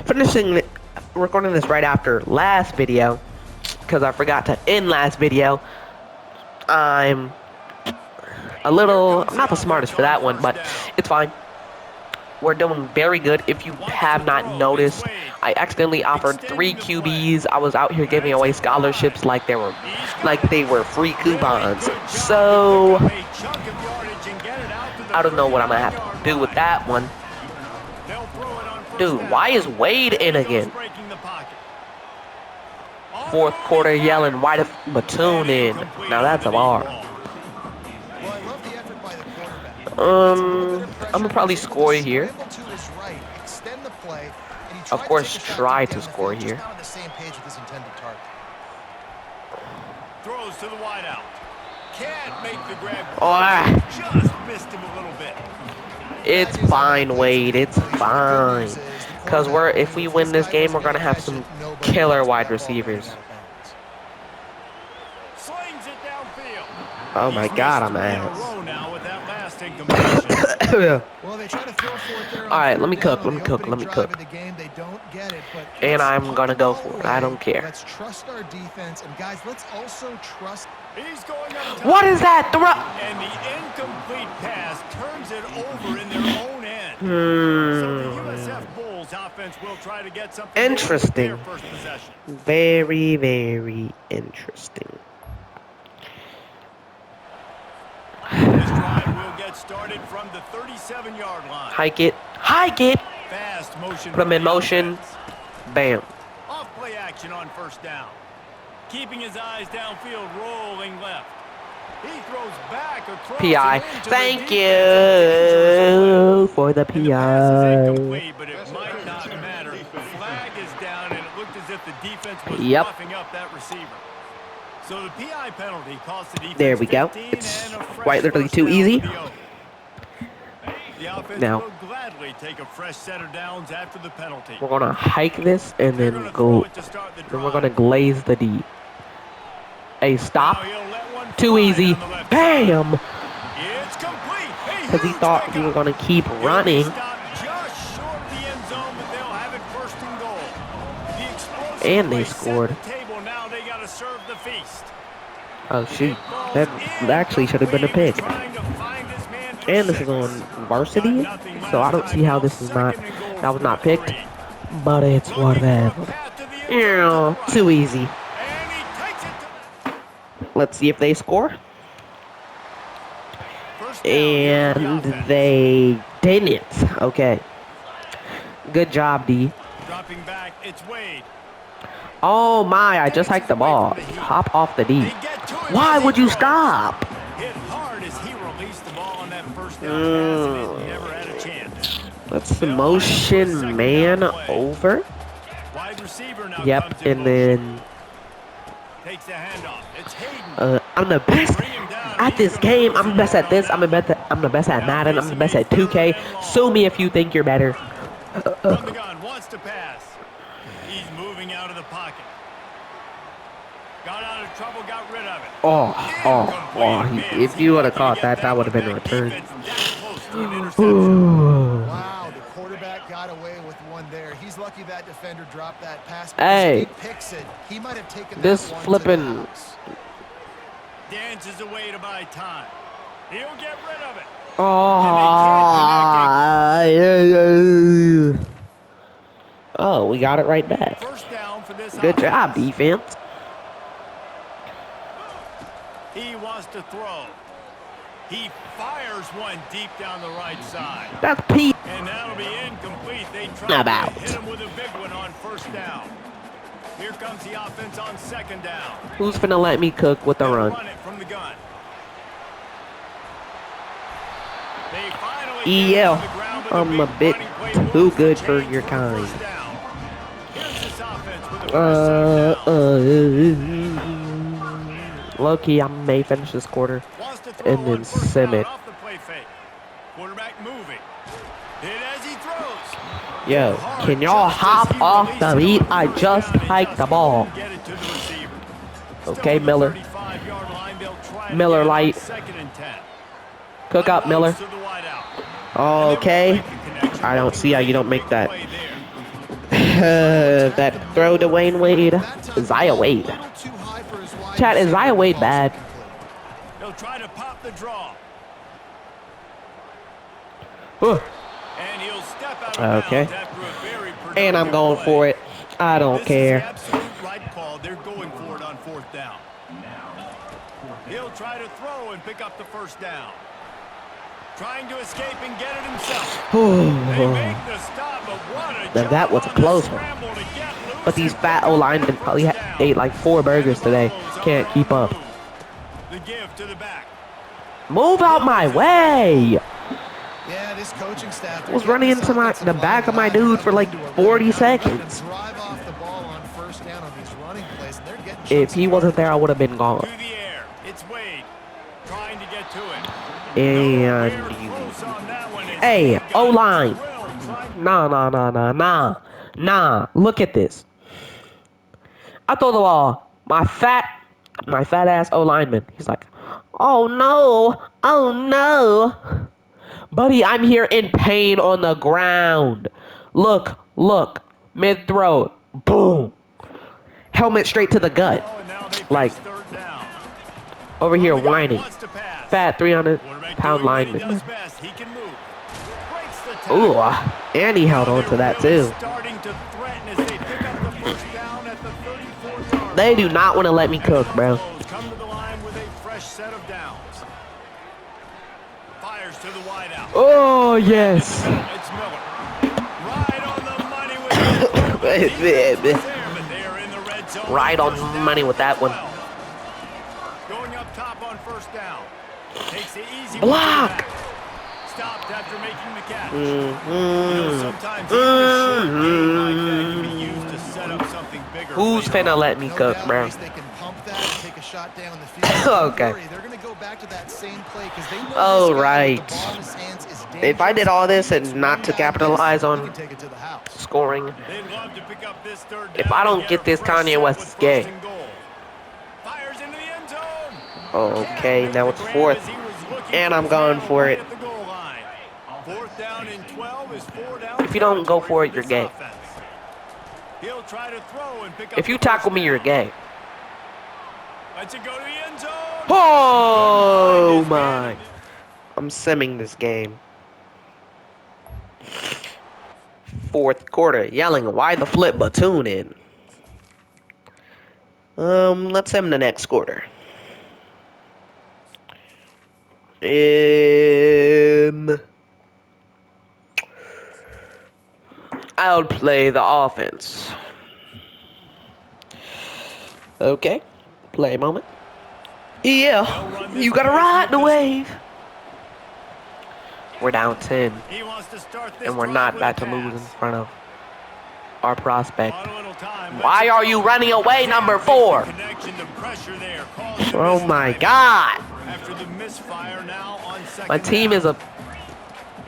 finishing recording this right after last video because I forgot to end last video. I'm not the smartest for that one, but it's fine. We're doing very good. If you have not noticed, I accidentally offered 3 QBs. I was out here giving away scholarships like they were free coupons. So I don't know what I'm gonna have to do with that one. Dude, why is Wade in again? Fourth quarter yelling, why the platoon in? Now that's a bar. I'm gonna probably score here. Of course, try to score here. Throws to the wideout. Can't make the grab. Just missed him a little bit. It's fine, Wade. It's fine. Cause if we win this game, we're gonna have some killer wide receivers. Oh my God, I'm ass. Alright, let me cook. And I'm gonna go for it. I don't care. Let's trust our defense, and guys, let's also trust. What is that throw? And the incomplete pass turns it over in their own end. So the USF Bulls offense will try to get something. Interesting. Very, very interesting. This drive will get started from the 37-yard line. Hike it. Fast motion. Put him in motion. Bam. Off play action on first down. Keeping his eyes downfield, rolling left. He throws back across. PI. Thank you for the PI. The pass is incomplete, but it might not matter. The flag is down, and it looked as if the defense was roughing up that receiver. So the PI penalty cost the defense. There we go. It's quite literally too easy. Now, will gladly take a fresh set of downs after the penalty. We're gonna hike this and then go. Then we're gonna glaze the D. Hey, stop! Too easy. Bam! It's complete. Because he thought we were gonna keep running. And they scored. Oh shoot! That actually should have been a pick. And this is on varsity, so I don't see how this is not. That was not picked, but it's whatever. Too easy. Let's see if they score. And they didn't. Okay. Good job, D. Dropping back, it's Wade. Oh my! I just hiked the ball. Hop off the D. Why would you stop? Hit hard as he released the ball on that first down pass, and it never had a chance. Let's motion man over. Wide receiver now. Yep, and then takes the handoff. It's Hayden. I'm the best at this game. I'm the best at this. I'm the best at Madden. I'm the best at 2K. Sue me if you think you're better. From the gun, wants to pass. He's moving out of the pocket. Got out of trouble, got rid of it. Oh. If you would have caught that, that would have been a return. Wow, the quarterback got away with one there. He's lucky that defender dropped that pass. Hey, he picks it. He might have taken this that flipping dances away to buy time. He'll get rid of it. Oh, we got it right back. First down for this. Good job, defense. He wants to throw. He fires one deep down the right side. That's Pete. And that'll be incomplete. They try to hit him with a big one on first down. Here comes the offense on second down. Who's finna let me cook with the run? Run it from the gun. They finally EL, I'm a bit too good for your kind. Low-key, I may finish this quarter and then sim it. Yo, can y'all hop off the beat? I just hiked the ball. Okay, Miller. Miller light. Cook up, Miller. Okay. I don't see how you don't make that. That throw to Wayne Wade. Zaya Wade. Chat, is Zaya Wade bad? He'll try to pop the draw. Huh. And he'll step out of Okay. bounds after a very And I'm going play. for it. I don't This care. is the absolute right call. They're going for it on 4th down. He'll try to throw and pick up the 1st down. Trying to escape and get it himself. They make the stop, but what a Now that was a close one. But these fat O-linemen probably ate like 4 burgers today. Can't keep up. The give to the back. Move out my way! Yeah, this coaching staff Was running into the back of my dude for like 40 seconds. Drive off the ball on 1st down on these running plays, and they're getting If he wasn't there, I would have been gone. To the air. It's Wade trying to get to it. And hey, O-line. Nah. Look at this. I throw the ball. My fat ass O-lineman. He's like, oh no. Buddy, I'm here in pain on the ground. Look. Mid-throw. Boom. Helmet straight to the gut. Like, over here whining. Fat 300-pound lineman. Ooh, and he held on to that too. They do not want to let me cook, bro. Come to the line with a fresh set of downs. Fires to the wide out. Oh, yes. It's Miller. Right on the money with Right on money with that one. Going up top on 1st down. Takes the easy Block. Stopped after making the catch. Sometimes even a short game like that can be used to set up something bigger. Who's finna let me cook, bro? They can pump that and take a shot down in the field. Okay. They're going to go back to that same play because they know Oh, this guy right. with the ball in his hands is If I did all this and not to capitalize he on can take it to the house. scoring, They'd love to pick up this 3rd if down I don't and get a this, fresh Kanye set West with is 1st gay. and goal. Fires into the end zone. Okay, now it's 4th. And I'm going for it. 4th down and 12 is 4 down. If you don't go for it, you're gay. He'll try to throw and pick up If you tackle me, you're gay. Let's it go to the end zone. Oh, my. I'm simming this game. 4th quarter. Yelling, why the flip platoon in? Let's sim the next quarter. I'll play the offense. Okay. Play moment. Yeah. You gotta ride the wave. We're down 10. He wants to start this And we're drive not with about a to lose in pass. front of our prospect. On a little time, Why let's are go. you running away, number 4? Connection to pressure there. Calls it a Oh my misfire. God. After the misfire now on 2nd My team down. is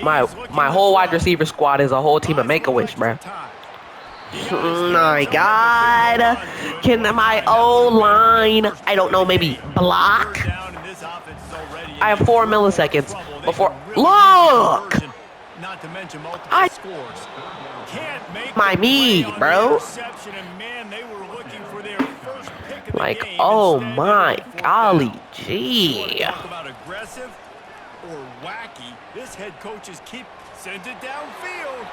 my whole wide receiver squad is a whole team of Make-A-Wish, bro. My God. Can my O-line, I don't know, maybe block? I have 4 milliseconds before. Look! Not to mention multiple I- scores. Can't make My the me, play on bro. the interception, and man, they were looking for their first pick of the Like, game. oh Instead, my they went 4th golly, down. gee. Talk about aggressive or wacky. This head coach is sends it downfield.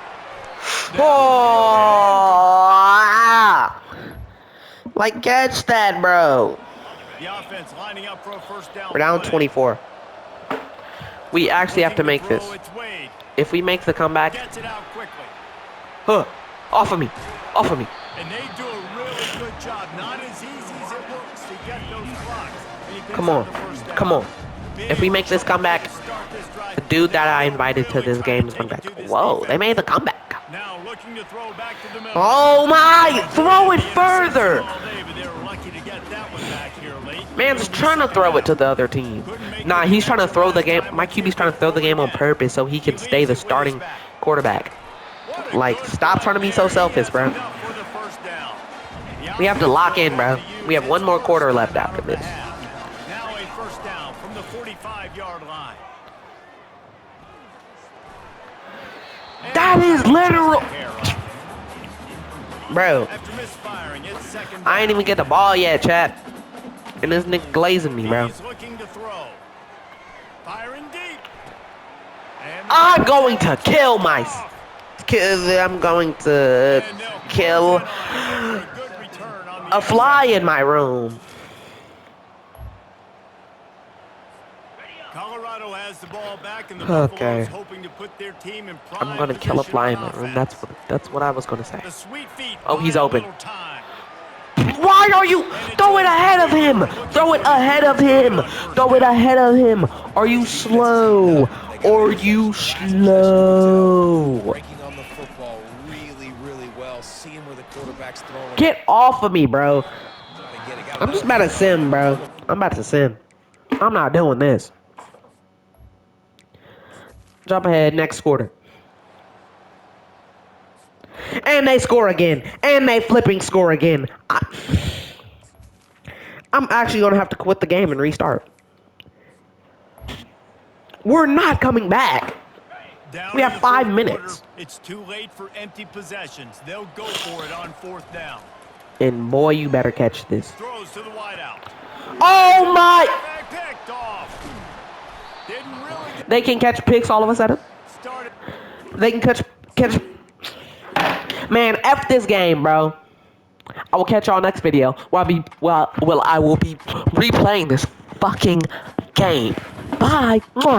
Oh, like, catch that, bro. The offense lining up for a 1st down. We're down play. 24. We actually have to Looking make this. throw, it's Wade. If we make the comeback, Gets it out quickly. off of me. And they do a really good job. Not as easy as it looks to get those blocks. And he picks Come up on, the 1st down. come on. Big If we make this comeback, to start this drive. the dude that I invited to this game is gonna be like, whoa, they made the comeback. Now looking to throw back to the middle. Oh my, throw it further. All day, but they were lucky to get that one back here late. Man's trying to throw it to the other team. Nah, he's trying to throw the game. My QB's trying to throw the game on purpose so he can stay the starting quarterback. Like, stop trying to be so selfish, bro. We have to lock in, bro. We have 1 more quarter left after this. Now a 1st down from the 45-yard line. That is literal. Bro, After misfiring, it's second I ain't down. even get the ball yet, chat. And this nigga glazing me, bro. He's looking to throw. Firing deep. And I'm going to kill my... off. I'm going to And they'll kill close in on it after a good return on the a fly interception. in my room. Colorado has the ball back, and the Okay. Buffaloes hoping to put their team in prime I'm gonna kill a position fly in on my room. offense. That's what I was gonna say. The sweet feet Oh, he's buy a open. little time. Why are you... Throw it ahead of him! Throw it ahead of him! Throw it ahead of him! Are you slow? Are you slow? Breaking on the football really, really well. Seeing where the quarterback's throwing. Get off of me, bro. I'm just about to sim, bro. I'm about to sim. I'm not doing this. Jump ahead, next quarter. And they score again. And they flipping score again. I'm actually going to have to quit the game and restart. We're not coming back. Down We in have the 5 fourth minutes. quarter, it's too late for empty possessions. They'll go for it on fourth down. And boy, you better catch this. Throws to the wideout. Oh my! Back picked off. Didn't really get They can catch picks all of a sudden. started. They can catch. Man, F this game, bro. I will catch y'all next video. I will be replaying this fucking game. Bye. Mwah.